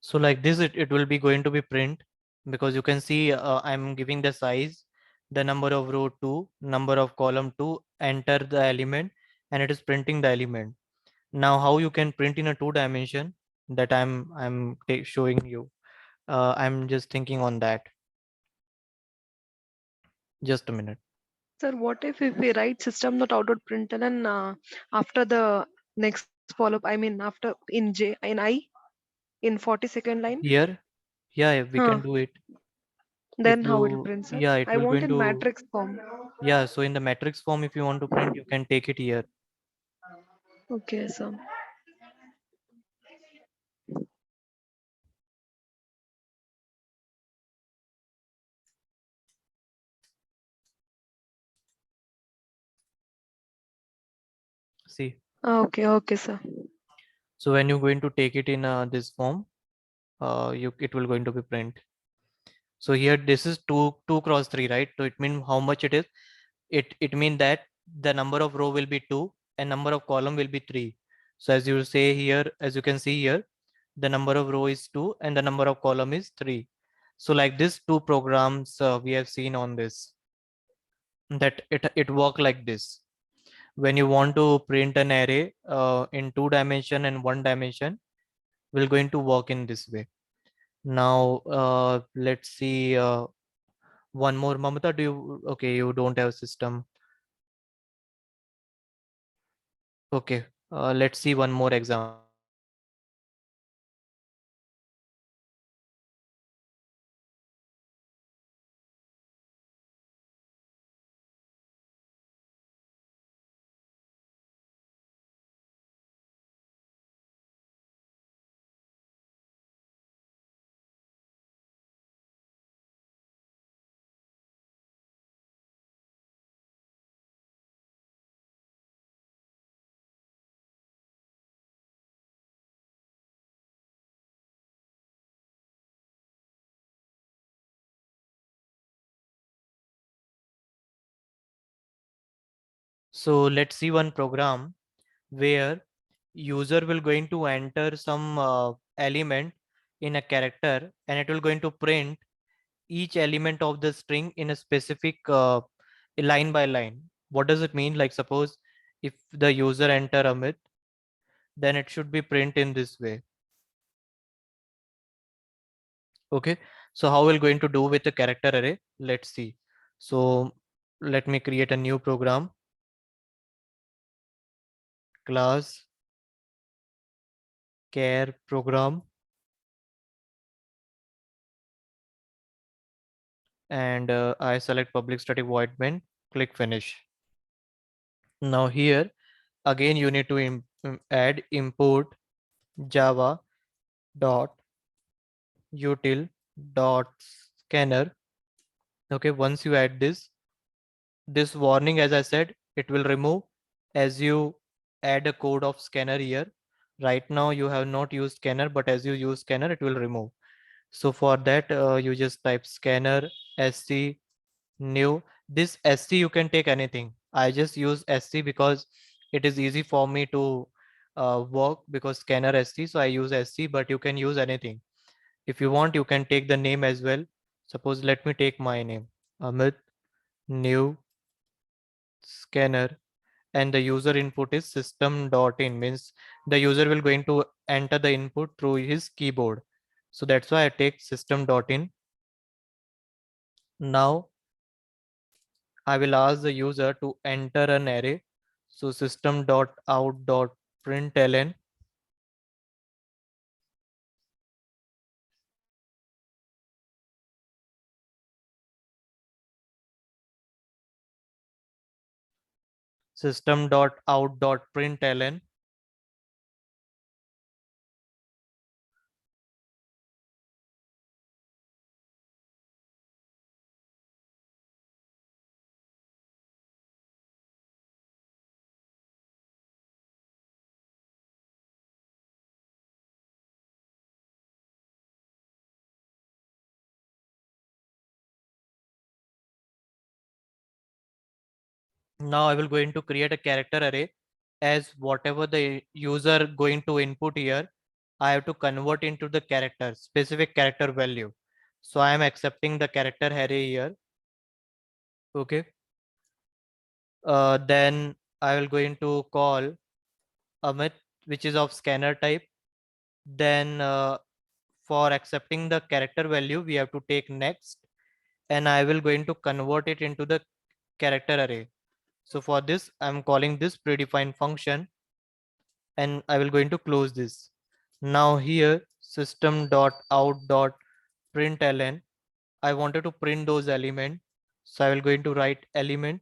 So like this, it will be going to be print, because you can see I'm giving the size, the number of row 2, number of column 2, enter the element, and it is printing the element. Now how you can print in a 2 dimension, that I'm showing you. I'm just thinking on that. Just a minute. Sir, what if we write system.out.println after the next follow-up, I mean after in I in 40-second line? Here, yeah, we Huh. can do it. If Then how it will you, print, sir? yeah, it I will want going in to, matrix form. yeah. So in the matrix form, if you want to print, you can take it here. Okay, sir. See, Okay, okay, sir. so when you're going to take it in this form, you it will going to be print. So here this is 2 cross 3, right? So it means how much it is. It means that the number of row will be 2 and number of column will be 3. So as you say here, as you can see here, the number of row is 2 and the number of column is 3. So like this 2 programs we have seen on this, that it work like this. When you want to print an array in 2 dimension and 1 dimension, we're going to work in this way. Now let's see one more. Mamata, do you, okay, you don't have system. Okay, let's see one more example. So let's see one program where user will going to enter some element in a character, and it will going to print each element of the string in a specific line by line. What does it mean? Like suppose if the user enter Amit, then it should be print in this way. Okay, so how we're going to do with the character array? Let's see. So let me create a new program, class care program, and I select public static void main, click finish. Now here again you need to add import java dot util dot scanner. Okay, once you add this warning, as I said, it will remove as you add a code of scanner here. Right now you have not used scanner, but as you use scanner it will remove. So for that you just type scanner sc new. This sc you can take anything. I just use sc because it is easy for me to work, because scanner sc, so I use sc, but you can use anything. If you want you can take the name as well. Suppose let me take my name, Amit, new scanner, and the user input is system.in, means the user will going to enter the input through his keyboard. So that's why I take system.in. Now I will ask the user to enter an array. So system.out.println system.out.println. Now I will going to create a character array as whatever the user going to input here. I have to convert into the character, specific character value. So I am accepting the character array here. Okay. Then I will going to call Amit, which is of scanner type. Then for accepting the character value, we have to take next, and I will going to convert it into the character array. So for this, I'm calling this predefined function, and I will going to close this. Now here system.out.println, I wanted to print those element. So I will going to write element.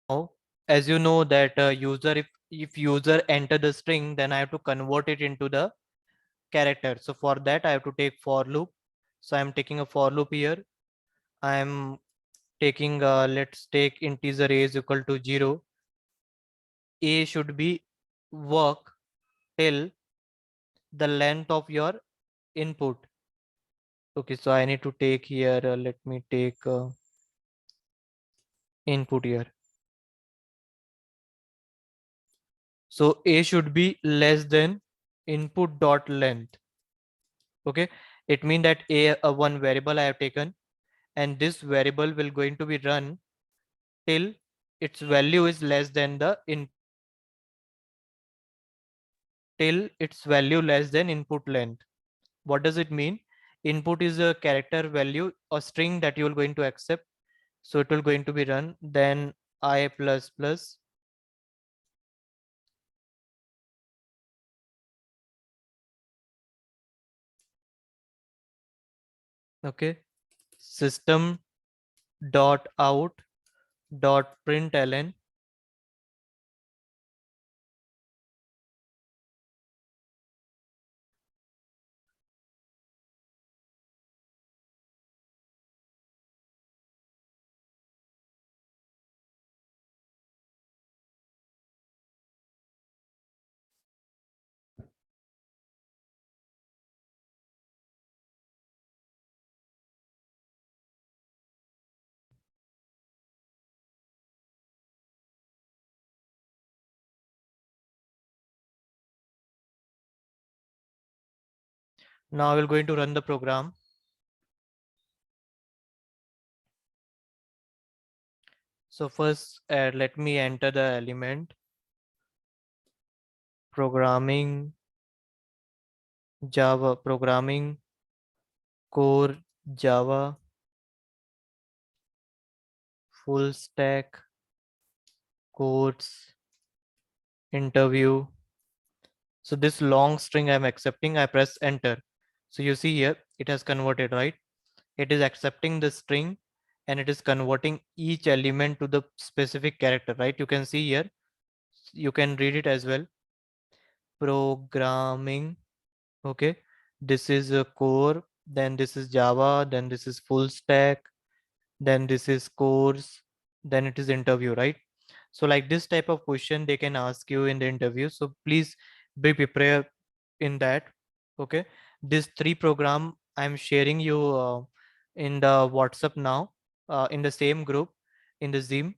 Now, as you know that user, if user enter the string, then I have to convert it into the character. So for that, I have to take for loop. So I'm taking a for loop here. I'm taking, let's take integer a is equal to 0. A should be work till the length of your input. Okay, so I need to take here, let me take input here. So a should be less than input dot length. Okay, it means that one variable I have taken, and this variable will going to be run till its value is less than the till its value less than input length. What does it mean? Input is a character value or string that you are going to accept. So it will going to be run, then I plus plus okay, system dot out dot println. Now I will going to run the program. So first, let me enter the element programming Java, programming core Java, full stack course interview. So this long string I'm accepting, I press enter. So you see here, it has converted, right? It is accepting the string and it is converting each element to the specific character, right? You can see here, you can read it as well. Programming, okay. This is a core, then this is Java, then this is full stack, then this is course, then it is interview, right? So like this type of question they can ask you in the interview, so please be prepared in that. Okay, this three program I'm sharing you in the WhatsApp now, in the same group in the Zoom.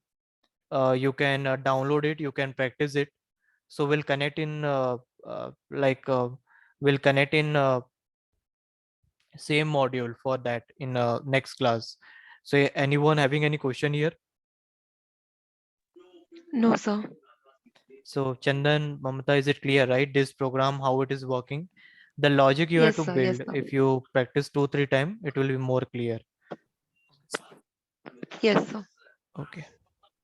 You can download it, you can practice it. So we'll connect in like we'll connect in same module for that in next class. So anyone having any question here? No, sir. So Chandan, Mamata, is it clear, right? This program, how it is working? The logic you have Yes, to sir. Yes, build. sir. If you practice 2-3 times, it will be more clear. Yes, sir. Okay.